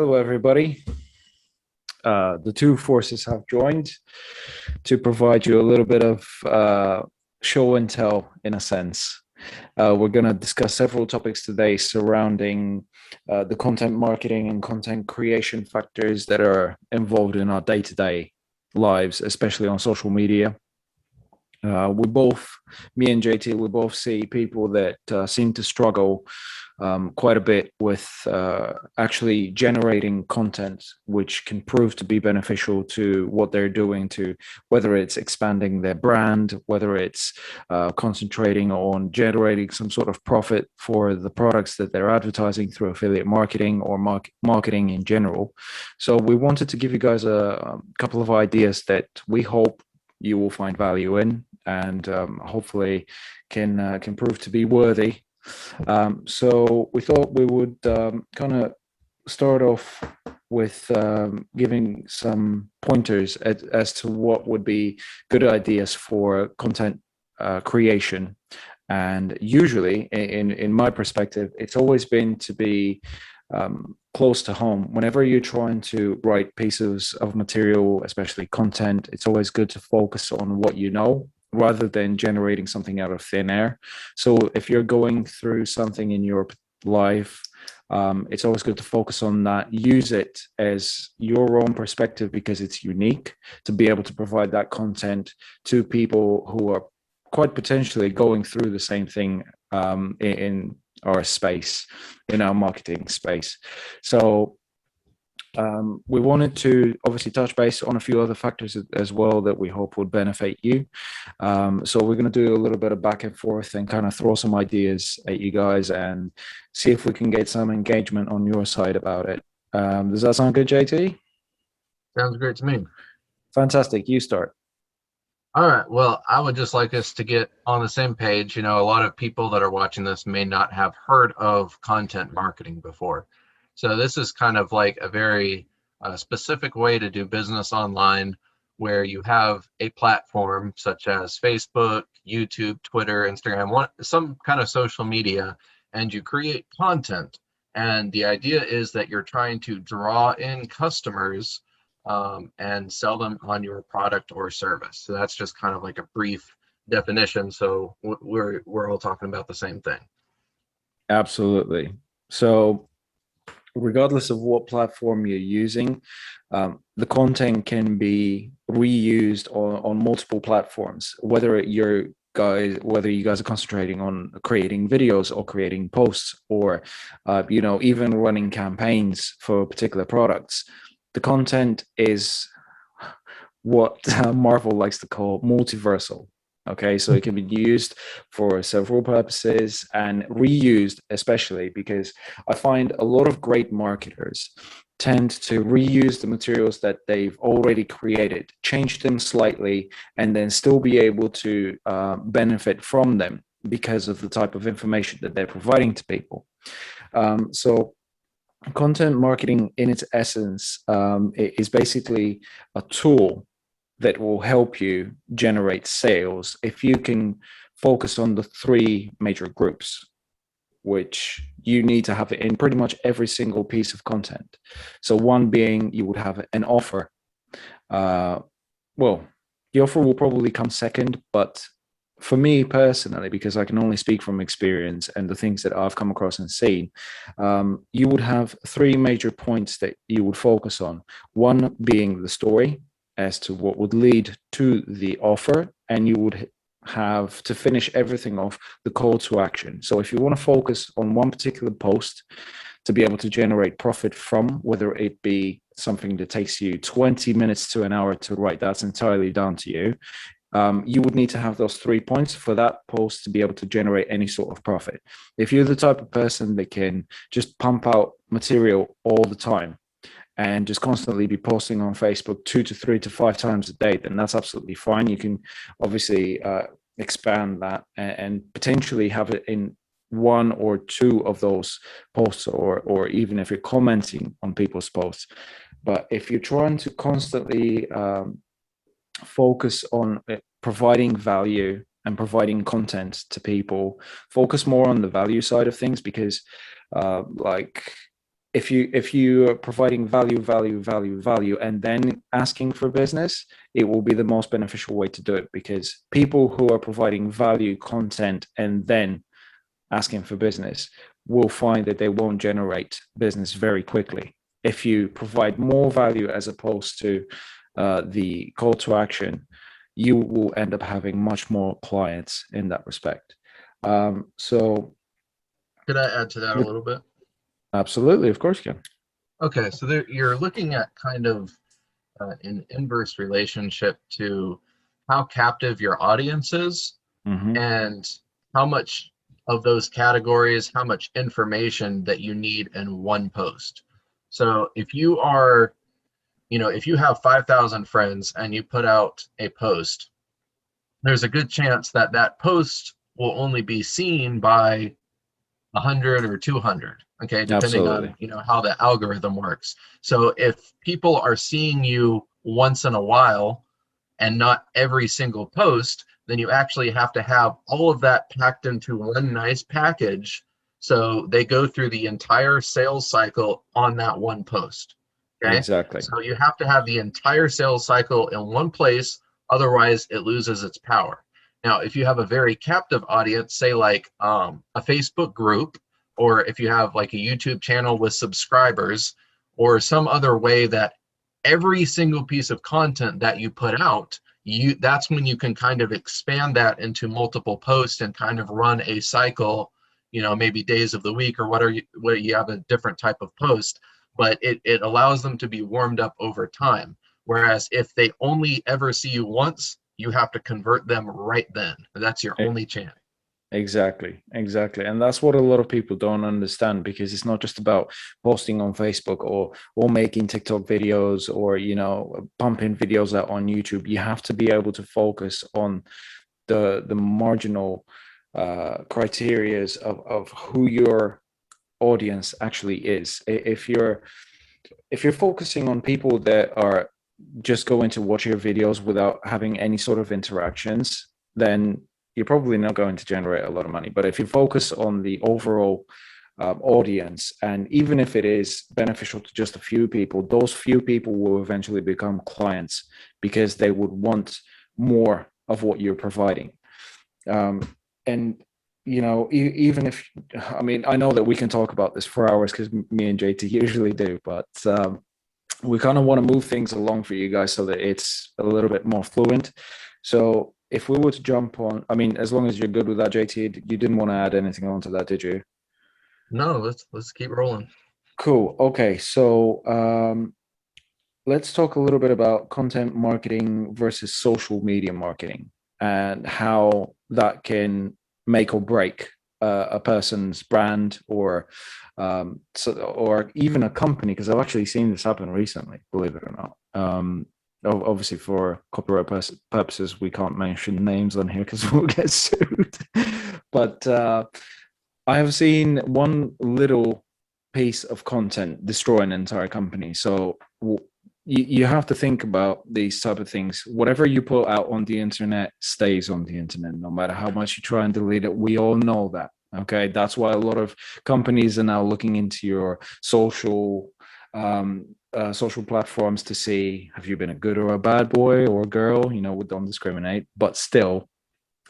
Hello, everybody. The two forces have joined to provide you a little bit of show and tell, in a sense. We're going to discuss several topics today surrounding the content marketing and content creation factors that are involved in our day-to-day lives, especially on social media. Me and JT, we both see people that seem to struggle quite a bit with actually generating content, which can prove to be beneficial to what they're doing, to whether it's expanding their brand, whether it's concentrating on generating some sort of profit for the products that they're advertising through affiliate marketing or marketing in general. So we wanted to give you guys a couple of ideas that we hope you will find value in, and hopefully can prove to be worthy. So we thought we would kind of start off with giving some pointers as to what would be good ideas for content creation. And usually, in my perspective, it's always been to be close to home. Whenever you're trying to write pieces of material, especially content, it's always good to focus on what you know rather than generating something out of thin air. So if you're going through something in your life, it's always good to focus on that. Use it as your own perspective because it's unique, to be able to provide that content to people who are quite potentially going through the same thing in our space, in our marketing space. So we wanted to obviously touch base on a few other factors as well that we hope would benefit you. So we're going to do a little bit of back and forth and kind of throw some ideas at you guys and see if we can get some engagement on your side about it. Does that sound good, JT? Sounds great to me. Fantastic. You start. All right. Well, I would just like us to get on the same page. You know, a lot of people that are watching this may not have heard of content marketing before. So this is kind of like a very specific way to do business online, where you have a platform such as Facebook, YouTube, Twitter, Instagram, some kind of social media, and you create content. And the idea is that you're trying to draw in customers and sell them on your product or service. So that's just kind of like a brief definition. So we're all talking about the same thing. Absolutely. So regardless of what platform you're using, the content can be reused on multiple platforms, whether you guys are concentrating on creating videos or creating posts or even running campaigns for particular products. The content is what Marvel likes to call multiversal. Okay, so it can be used for several purposes and reused, especially because I find a lot of great marketers tend to reuse the materials that they've already created, change them slightly, and then still be able to benefit from them because of the type of information that they're providing to people. So content marketing in its essence is basically a tool that will help you generate sales if you can focus on the three major groups, which you need to have in pretty much every single piece of content. So one being you would have an offer. Well, the offer will probably come second, but for me personally, because I can only speak from experience and the things that I've come across and seen, you would have three major points that you would focus on. One being the story as to what would lead to the offer, and you would have to finish everything off the call to action. So if you want to focus on one particular post to be able to generate profit from, whether it be something that takes you 20 minutes to an hour to write, that's entirely down to you. You would need to have those 3 points for that post to be able to generate any sort of profit. If you're the type of person that can just pump out material all the time and just constantly be posting on Facebook 2 to 3 to 5 times a day, then that's absolutely fine. You can obviously expand that and potentially have it in one or two of those posts, or even if you're commenting on people's posts. But if you're trying to constantly focus on providing value and providing content to people, focus more on the value side of things, because like if you are providing value, and then asking for business, it will be the most beneficial way to do it, because people who are providing value content and then asking for business will find that they won't generate business very quickly. If you provide more value as opposed to the call to action, you will end up having much more clients in that respect. So Could I add to that a little bit? absolutely, of course you can. Okay, so there, you're looking at kind of an inverse relationship to how captive your audience is, Mm-hmm. and how much of those categories, how much information that you need in one post. So if you are, if you have 5,000 friends and you put out a post, there's a good chance that that post will only be seen by 100 or 200, okay, depending on Absolutely. how the algorithm works. So if people are seeing you once in a while and not every single post, then you actually have to have all of that packed into one nice package, so they go through the entire sales cycle on that one post. Okay, Exactly. so you have to have the entire sales cycle in one place, otherwise it loses its power. Now, if you have a very captive audience, say like a Facebook group, or if you have like a YouTube channel with subscribers, or some other way that every single piece of content that you put out, that's when you can kind of expand that into multiple posts and kind of run a cycle, maybe days of the week or what you have a different type of post, but it allows them to be warmed up over time. Whereas if they only ever see you once, you have to convert them right then. That's your only chance. Exactly. And that's what a lot of people don't understand, because it's not just about posting on Facebook or making TikTok videos or, pumping videos out on YouTube. You have to be able to focus on the marginal criterias of who your audience actually is. If you're focusing on people that are just going to watch your videos without having any sort of interactions, then you're probably not going to generate a lot of money. But if you focus on the overall audience, and even if it is beneficial to just a few people, those few people will eventually become clients, because they would want more of what you're providing. And even if, I know that we can talk about this for hours, because me and JT usually do, but we kind of want to move things along for you guys so that it's a little bit more fluent. So if we were to jump on, as long as you're good with that, JT, you didn't want to add anything onto that, did you? No, let's keep rolling. Cool. Okay, so let's talk a little bit about content marketing versus social media marketing, and how that can make or break a person's brand, or even a company, because I've actually seen this happen recently, believe it or not. Obviously, for copyright purposes, we can't mention names on here because we'll get sued. But I have seen one little piece of content destroy an entire company. So you have to think about these type of things. Whatever you put out on the internet stays on the internet, no matter how much you try and delete it. We all know that. Okay, that's why a lot of companies are now looking into your social platforms to see, have you been a good or a bad boy or girl? We don't discriminate, but still,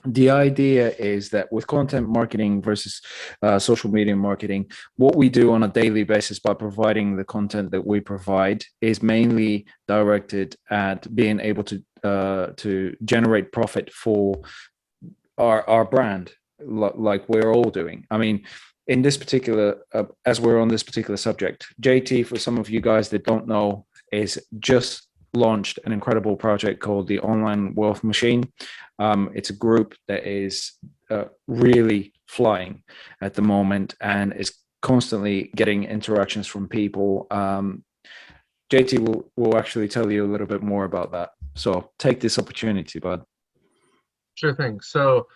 the idea is that with content marketing versus social media marketing, what we do on a daily basis by providing the content that we provide is mainly directed at being able to generate profit for our brand, like we're all doing. In this particular, as we're on this particular subject, JT, for some of you guys that don't know, is just launched an incredible project called the Online Wealth Machine. It's a group that is really flying at the moment and is constantly getting interactions from people. JT will actually tell you a little bit more about that. So take this opportunity, bud. Sure thing. So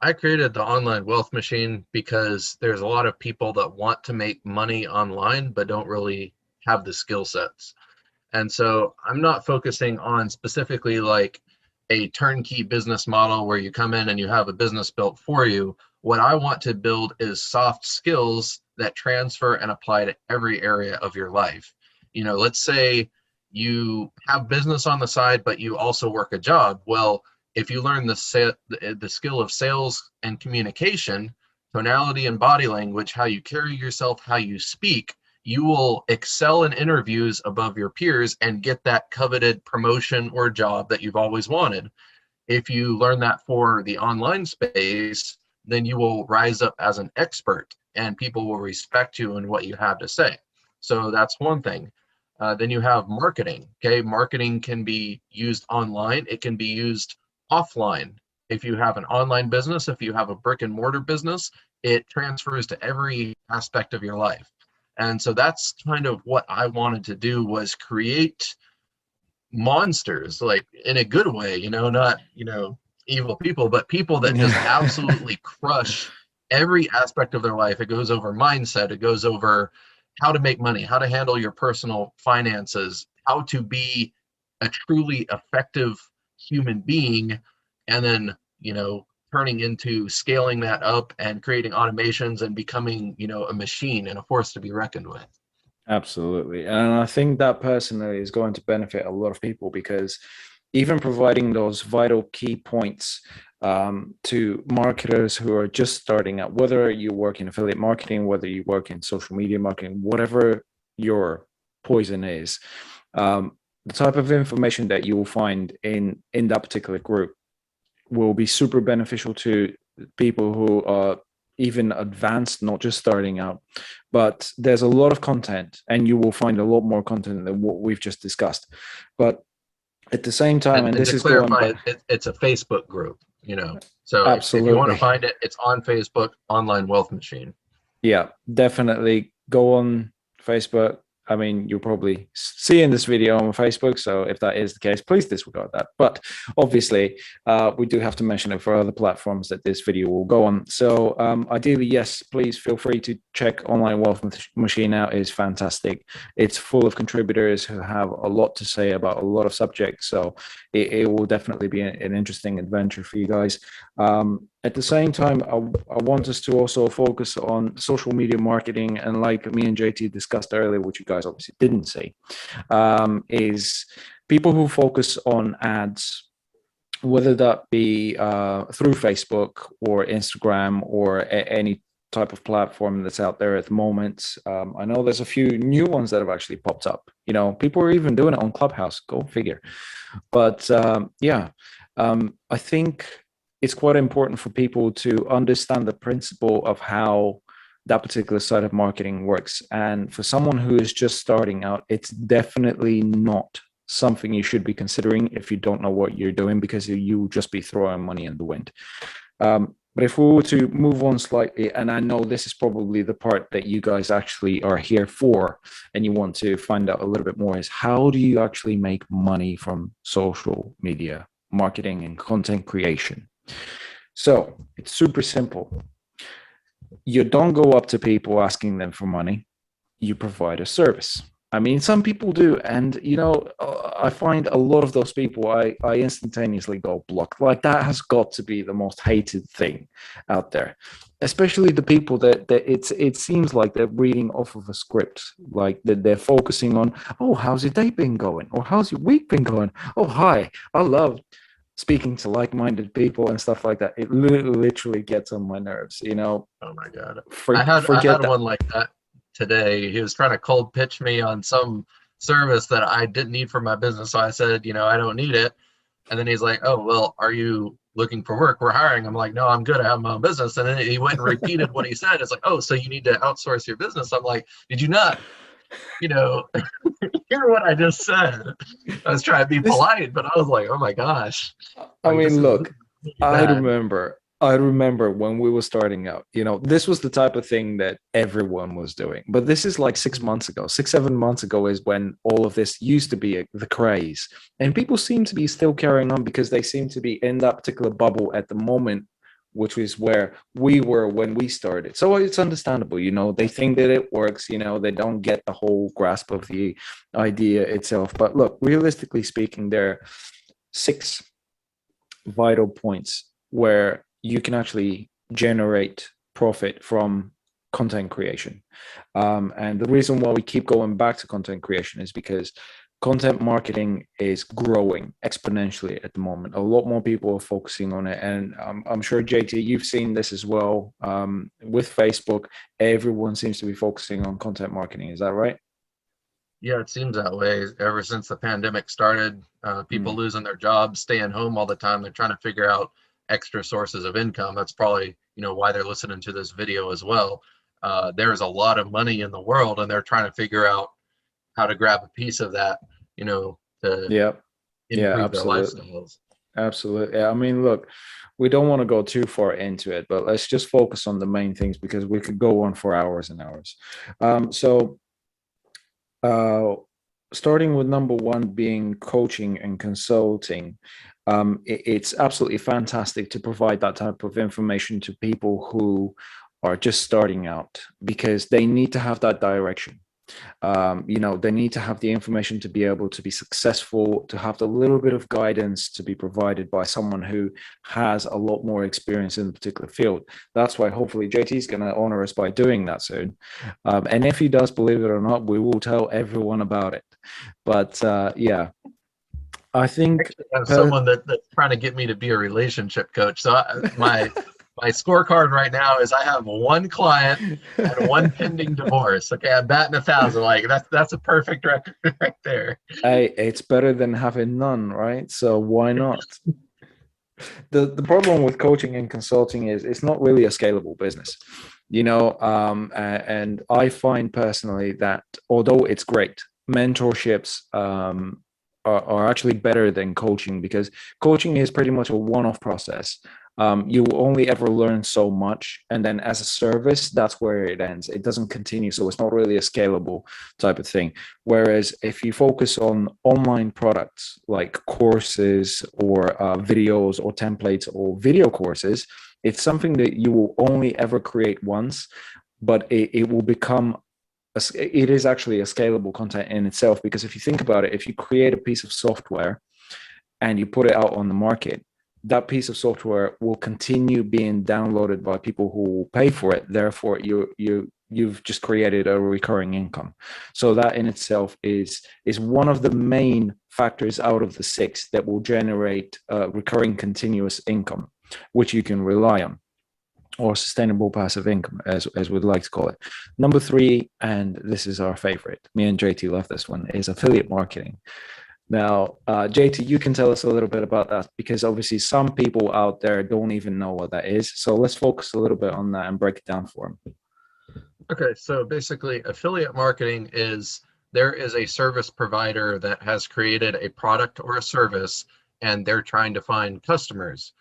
I created the Online Wealth Machine because there's a lot of people that want to make money online but don't really have the skill sets. And so I'm not focusing on specifically like a turnkey business model where you come in and you have a business built for you. What I want to build is soft skills that transfer and apply to every area of your life. Let's say you have business on the side, but you also work a job. Well, if you learn the skill of sales and communication, tonality and body language, how you carry yourself, how you speak, you will excel in interviews above your peers and get that coveted promotion or job that you've always wanted. If you learn that for the online space, then you will rise up as an expert and people will respect you and what you have to say. So that's one thing. Then you have marketing. Okay, marketing can be used online. It can be used offline. If you have an online business, if you have a brick and mortar business, it transfers to every aspect of your life. And so that's kind of what I wanted to do, was create monsters, like in a good way, not, evil people, but people that just absolutely crush every aspect of their life. It goes over mindset. It goes over how to make money, how to handle your personal finances, how to be a truly effective human being, and then, turning into scaling that up and creating automations and becoming, a machine and a force to be reckoned with. Absolutely. And I think that personally is going to benefit a lot of people, because even providing those vital key points to marketers who are just starting out, whether you work in affiliate marketing, whether you work in social media marketing, whatever your poison is, the type of information that you will find in that particular group will be super beneficial to people who are even advanced, not just starting out. But there's a lot of content, and you will find a lot more content than what we've just discussed. But at the same time, and this to is clarify, it's a Facebook group, so if you want to find it, it's on Facebook, Online Wealth Machine. Yeah, definitely go on Facebook. I mean, you'll probably see in this video on Facebook. So if that is the case, please disregard that. But obviously, we do have to mention it for other platforms that this video will go on. So ideally, yes, please feel free to check Online Wealth Machine out. It's fantastic. It's full of contributors who have a lot to say about a lot of subjects. So it will definitely be an interesting adventure for you guys. At the same time, I want us to also focus on social media marketing. And like me and JT discussed earlier, which you guys obviously didn't see, is people who focus on ads, whether that be through Facebook or Instagram or any type of platform that's out there at the moment. I know there's a few new ones that have actually popped up. People are even doing it on Clubhouse. Go figure. But I think it's quite important for people to understand the principle of how that particular side of marketing works. And for someone who is just starting out, it's definitely not something you should be considering if you don't know what you're doing, because you'll just be throwing money in the wind. But if we were to move on slightly, and I know this is probably the part that you guys actually are here for and you want to find out a little bit more, is how do you actually make money from social media marketing and content creation? So it's super simple. You don't go up to people asking them for money. You provide a service. I mean, some people do. And, I find a lot of those people, I instantaneously go block. Like, that has got to be the most hated thing out there, especially the people that it seems like they're reading off of a script, like that they're focusing on, oh, how's your day been going? Or how's your week been going? Oh, hi, I love speaking to like-minded people and stuff like that. It literally gets on my nerves, Oh my God. I had one like that today. He was trying to cold pitch me on some service that I didn't need for my business. So I said, I don't need it. And then he's like, oh, well, are you looking for work? We're hiring. I'm like, no, I'm good. I have my own business. And then he went and repeated what he said. It's like, oh, so you need to outsource your business. I'm like, did you not, hear what I just said? I was trying to be polite, but I was like, oh my gosh. I mean, look, I bad. remember when we were starting out, this was the type of thing that everyone was doing. But this is like 6 months ago, 7 months ago is when all of this used to be the craze. And people seem to be still carrying on because they seem to be in that particular bubble at the moment, which is where we were when we started. So it's understandable, they think that it works, they don't get the whole grasp of the idea itself. But look, realistically speaking, there are 6 vital points where you can actually generate profit from content creation. And the reason why we keep going back to content creation is because content marketing is growing exponentially at the moment. A lot more people are focusing on it. And I'm sure, JT, you've seen this as well. With Facebook, everyone seems to be focusing on content marketing. Is that right? Yeah, it seems that way ever since the pandemic started. People losing their jobs, staying home all the time. They're trying to figure out extra sources of income. That's probably, why they're listening to this video as well. There's a lot of money in the world, and they're trying to figure out how to grab a piece of that, to Yeah. Yeah, improve their absolutely. lifestyles. Absolutely. I mean, look, we don't want to go too far into it, but let's just focus on the main things because we could go on for hours and hours. So, uh, starting with number one being coaching and consulting, it's absolutely fantastic to provide that type of information to people who are just starting out because they need to have that direction. They need to have the information to be able to be successful, to have the little bit of guidance to be provided by someone who has a lot more experience in the particular field. That's why hopefully JT is going to honor us by doing that soon. And if he does, believe it or not, we will tell everyone about it. But yeah, I think Actually, I have someone that's trying to get me to be a relationship coach. So my scorecard right now is I have one client and one pending divorce. Okay, I'm batting 1,000. Like that's a perfect record right there. hey, it's better than having none, right? So why not? The problem with coaching and consulting is it's not really a scalable business, and I find personally that although it's great, mentorships are actually better than coaching because coaching is pretty much a one-off process. You will only ever learn so much, and then as a service, that's where it ends. It doesn't continue, so it's not really a scalable type of thing. Whereas if you focus on online products like courses or videos or templates or video courses, it's something that you will only ever create once, but it will become it is actually a scalable content in itself because if you think about it, if you create a piece of software and you put it out on the market, that piece of software will continue being downloaded by people who will pay for it. Therefore, you've just created a recurring income. So that in itself is one of the main factors out of the six that will generate recurring continuous income, which you can rely on, or sustainable passive income, as we'd like to call it. Number three, and this is our favorite, me and JT love this one, is affiliate marketing. Now, JT, you can tell us a little bit about that because obviously some people out there don't even know what that is. So let's focus a little bit on that and break it down for them. Okay, so basically affiliate marketing is there is a service provider that has created a product or a service and they're trying to find customers.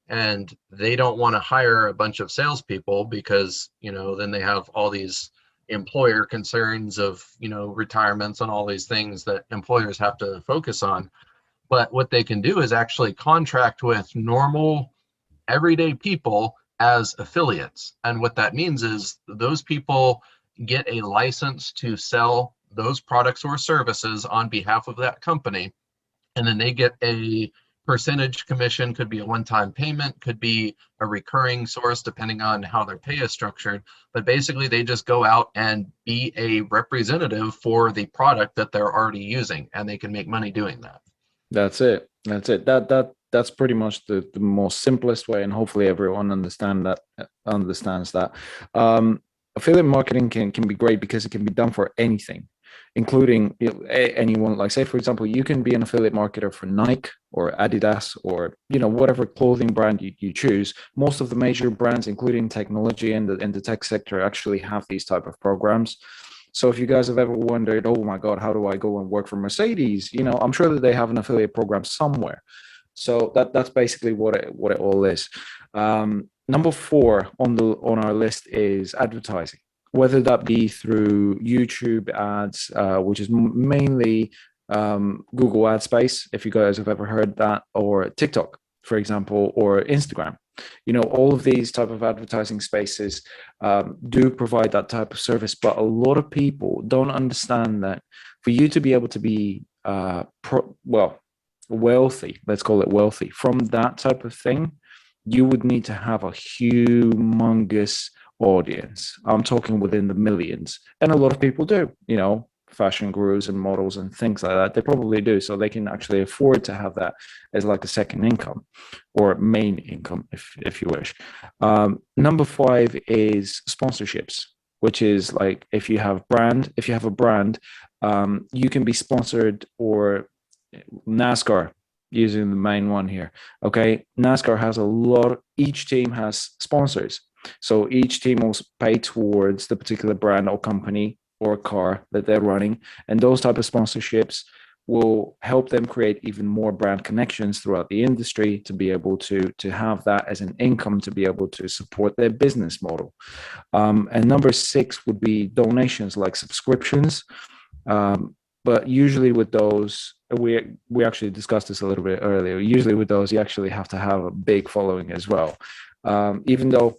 And they don't want to hire a bunch of salespeople because, then they have all these employer concerns of, retirements and all these things that employers have to focus on. But what they can do is actually contract with normal, everyday people as affiliates. And what that means is those people get a license to sell those products or services on behalf of that company. And then they get a percentage commission, could be a one-time payment, could be a recurring source depending on how their pay is structured. But basically they just go out and be a representative for the product that they're already using, and they can make money doing that. That's it. That's pretty much the most simplest way, and hopefully everyone understands that. Affiliate marketing can be great because it can be done for anything, including anyone. Like, say for example, you can be an affiliate marketer for Nike or Adidas or whatever clothing brand you choose. Most of the major brands, including technology and the tech sector, actually have these type of programs. So if you guys have ever wondered, oh my God, how do I go and work for Mercedes? I'm sure that they have an affiliate program somewhere. So that's basically what it all is. Number four on our list is advertising, whether that be through YouTube ads, which is mainly Google ad space, if you guys have ever heard that, or TikTok, for example, or Instagram. All of these type of advertising spaces do provide that type of service, but a lot of people don't understand that for you to be able to be wealthy, let's call it wealthy, from that type of thing, you would need to have a humongous audience. I'm talking within the millions, and a lot of people do, fashion gurus and models and things like that. They probably do, so they can actually afford to have that as like a second income or main income, if you wish. Number 5 is sponsorships, which is like if you have a brand, you can be sponsored, or NASCAR, using the main one here. Okay, NASCAR has each team has sponsors. So each team will pay towards the particular brand or company or car that they're running. And those type of sponsorships will help them create even more brand connections throughout the industry to be able to have that as an income to be able to support their business model. And number 6 would be donations, like subscriptions. But usually with those, we actually discussed this a little bit earlier. Usually with those, you actually have to have a big following as well. Even though,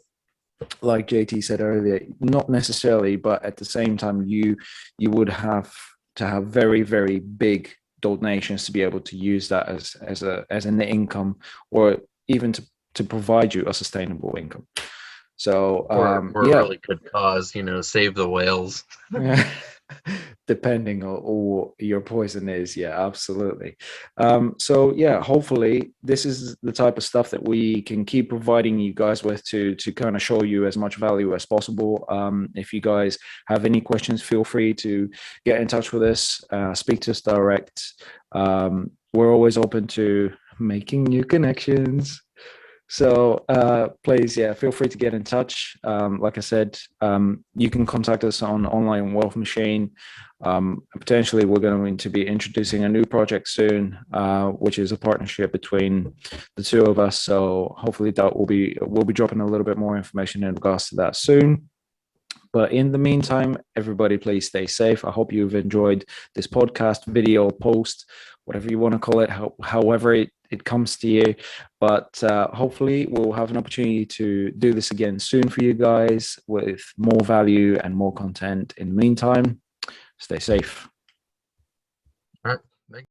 like JT said earlier, not necessarily, but at the same time, you would have to have very, very big donations to be able to use that as an income, or even to provide you a sustainable income. So or really good cause, save the whales. Depending on what your poison is. Yeah, absolutely. So yeah, hopefully this is the type of stuff that we can keep providing you guys with to kind of show you as much value as possible. If you guys have any questions, feel free to get in touch with us, speak to us direct. We're always open to making new connections. So please, feel free to get in touch. Like I said, you can contact us on Online Wealth Machine. Potentially, we're going to be introducing a new project soon, which is a partnership between the two of us. So hopefully, we'll be dropping a little bit more information in regards to that soon. But in the meantime, everybody, please stay safe. I hope you've enjoyed this podcast, video, post, whatever you want to call it, however it comes to you. But hopefully we'll have an opportunity to do this again soon for you guys with more value and more content. In the meantime, stay safe.